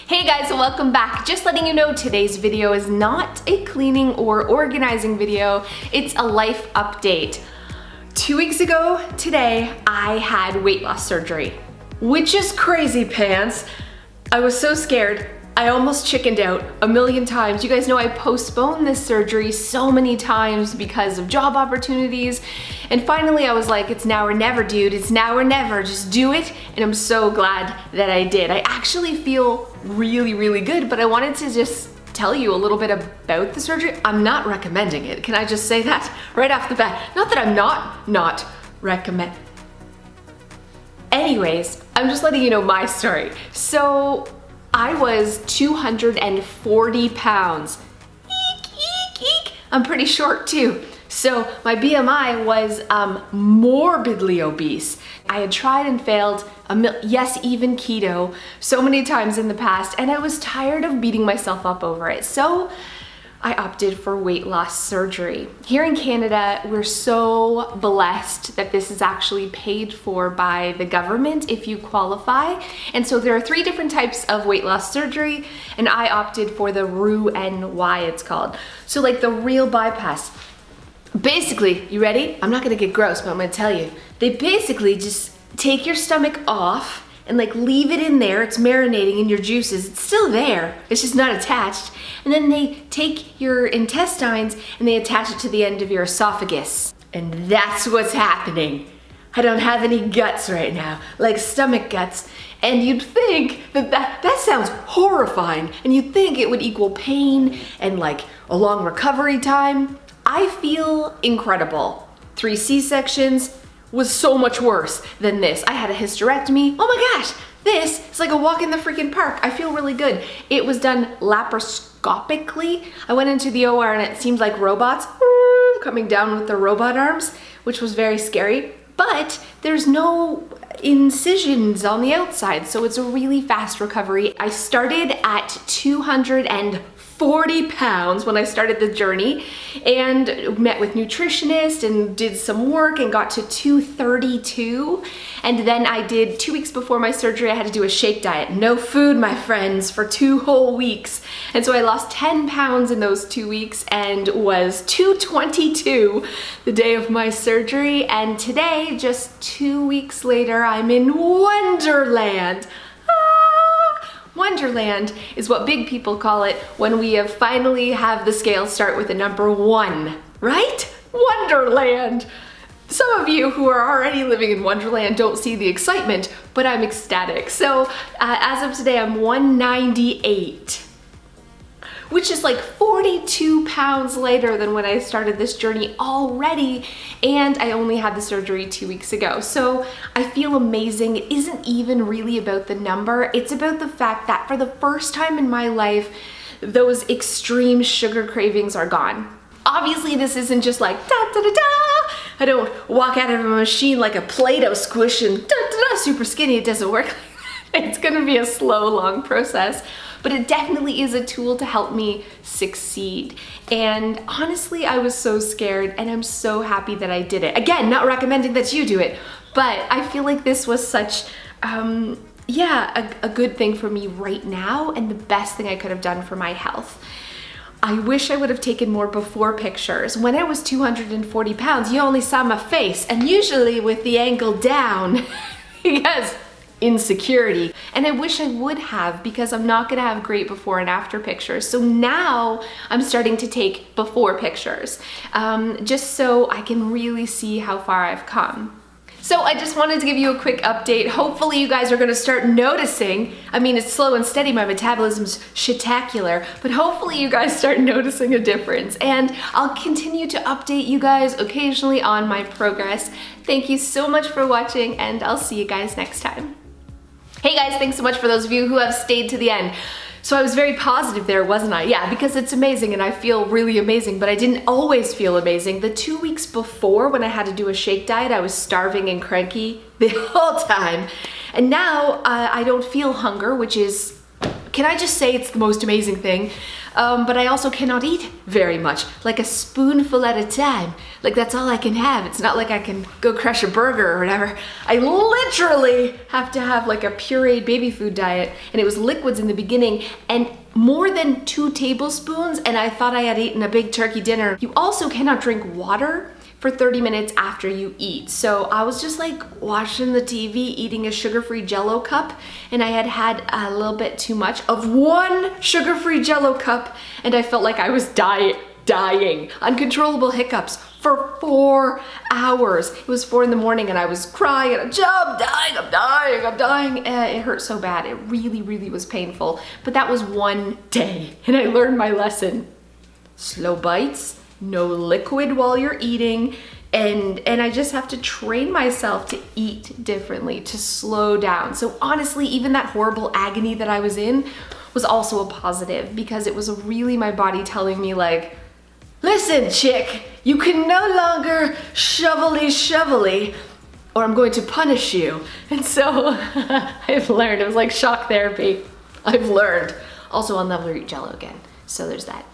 Hey guys, welcome back. Just letting you know today's video is not a cleaning or organizing video, it's a life update. 2 weeks ago today, I had weight loss surgery, which is crazy pants. I was so scared. I almost chickened out a million times. You guys know I postponed this surgery so many times because of job opportunities. And finally I was like, it's now or never, dude. It's now or never. Just do it. And I'm so glad that I did. I actually feel really, really good, but I wanted to just tell you a little bit about the surgery. I'm not recommending it. Can I just say that right off the bat? Not that I'm not recommend. Anyways, I'm just letting you know my story. So I was 240 pounds. Eek, eek, eek. I'm pretty short too. So my BMI was morbidly obese. I had tried and failed, yes, even keto, so many times in the past, and I was tired of beating myself up over it. So I opted for weight loss surgery. Here in Canada, we're so blessed that this is actually paid for by the government if you qualify. And so there are 3 different types of weight loss surgery, and I opted for the roux-en-y, it's called. So like the real bypass. Basically, you ready? I'm not gonna get gross, but I'm gonna tell you. They basically just take your stomach off and like leave it in there. It's marinating in your juices. It's still there. It's just not attached. And then they take your intestines and they attach it to the end of your esophagus. And that's what's happening. I don't have any guts right now, like stomach guts. And you'd think that sounds horrifying. And you'd think it would equal pain and like a long recovery time. I feel incredible. 3 C-sections was so much worse than this. I had a hysterectomy. Oh my gosh, this is like a walk in the freaking park. I feel really good. It was done laparoscopically. I went into the OR and it seemed like robots coming down with their robot arms, which was very scary. But there's no incisions on the outside, so it's a really fast recovery. I started at 240 pounds when I started the journey and met with nutritionist and did some work and got to 232. And then I did 2 weeks before my surgery, I had to do a shake diet. No food, my friends, for 2 whole weeks. And so I lost 10 pounds in those 2 weeks and was 222 the day of my surgery. And today, just 2 weeks later, I'm in Wonderland. Wonderland is what big people call it when we have finally have the scale start with a number 1, right? Wonderland. Some of you who are already living in Wonderland don't see the excitement, but I'm ecstatic. So as of today, I'm 198. Which is like 42 pounds lighter than when I started this journey already, and I only had the surgery 2 weeks ago. So I feel amazing. It isn't even really about the number, it's about the fact that for the first time in my life, those extreme sugar cravings are gone. Obviously, this isn't just like da-da-da-da. I don't walk out of a machine like a Play-Doh squish and da-da-da, super skinny. It doesn't work like that. It's gonna be a slow, long process. But it definitely is a tool to help me succeed. And honestly, I was so scared and I'm so happy that I did it. Again, not recommending that you do it, but I feel like this was such, a good thing for me right now and the best thing I could have done for my health. I wish I would have taken more before pictures. When I was 240 pounds, you only saw my face, and usually with the angle down, because insecurity. And I wish I would have, because I'm not gonna have great before and after pictures. So now I'm starting to take before pictures, just so I can really see how far I've come. So I just wanted to give you a quick update. Hopefully you guys are gonna start noticing. I mean, it's slow and steady, my metabolism's shitacular, but hopefully you guys start noticing a difference. And I'll continue to update you guys occasionally on my progress. Thank you so much for watching, and I'll see you guys next time. Hey guys, thanks so much for those of you who have stayed to the end. So I was very positive there, wasn't I? Yeah, because it's amazing and I feel really amazing, but I didn't always feel amazing. The 2 weeks before, when I had to do a shake diet, I was starving and cranky the whole time. And now I don't feel hunger, which is Can I just say it's the most amazing thing? But I also cannot eat very much, like a spoonful at a time. Like that's all I can have. It's not like I can go crush a burger or whatever. I literally have to have like a pureed baby food diet, and it was liquids in the beginning and more than 2 tablespoons, and I thought I had eaten a big turkey dinner. You also cannot drink water for 30 minutes after you eat. So I was just like watching the TV, eating a sugar-free Jell-O cup, and I had a little bit too much of one sugar-free Jell-O cup, and I felt like I was dying. Uncontrollable hiccups for 4 hours. It was 4 in the morning and I was crying and I'm dying. It hurt so bad. It really was painful. But that was one day and I learned my lesson. Slow bites, no liquid while you're eating, and I just have to train myself to eat differently, to slow down. So honestly, even that horrible agony that I was in was also a positive, because it was really my body telling me like, listen, chick, you can no longer shovelly, or I'm going to punish you. And so I've learned. It was like shock therapy. I've learned. Also, I'll never eat Jell-O again. So there's that.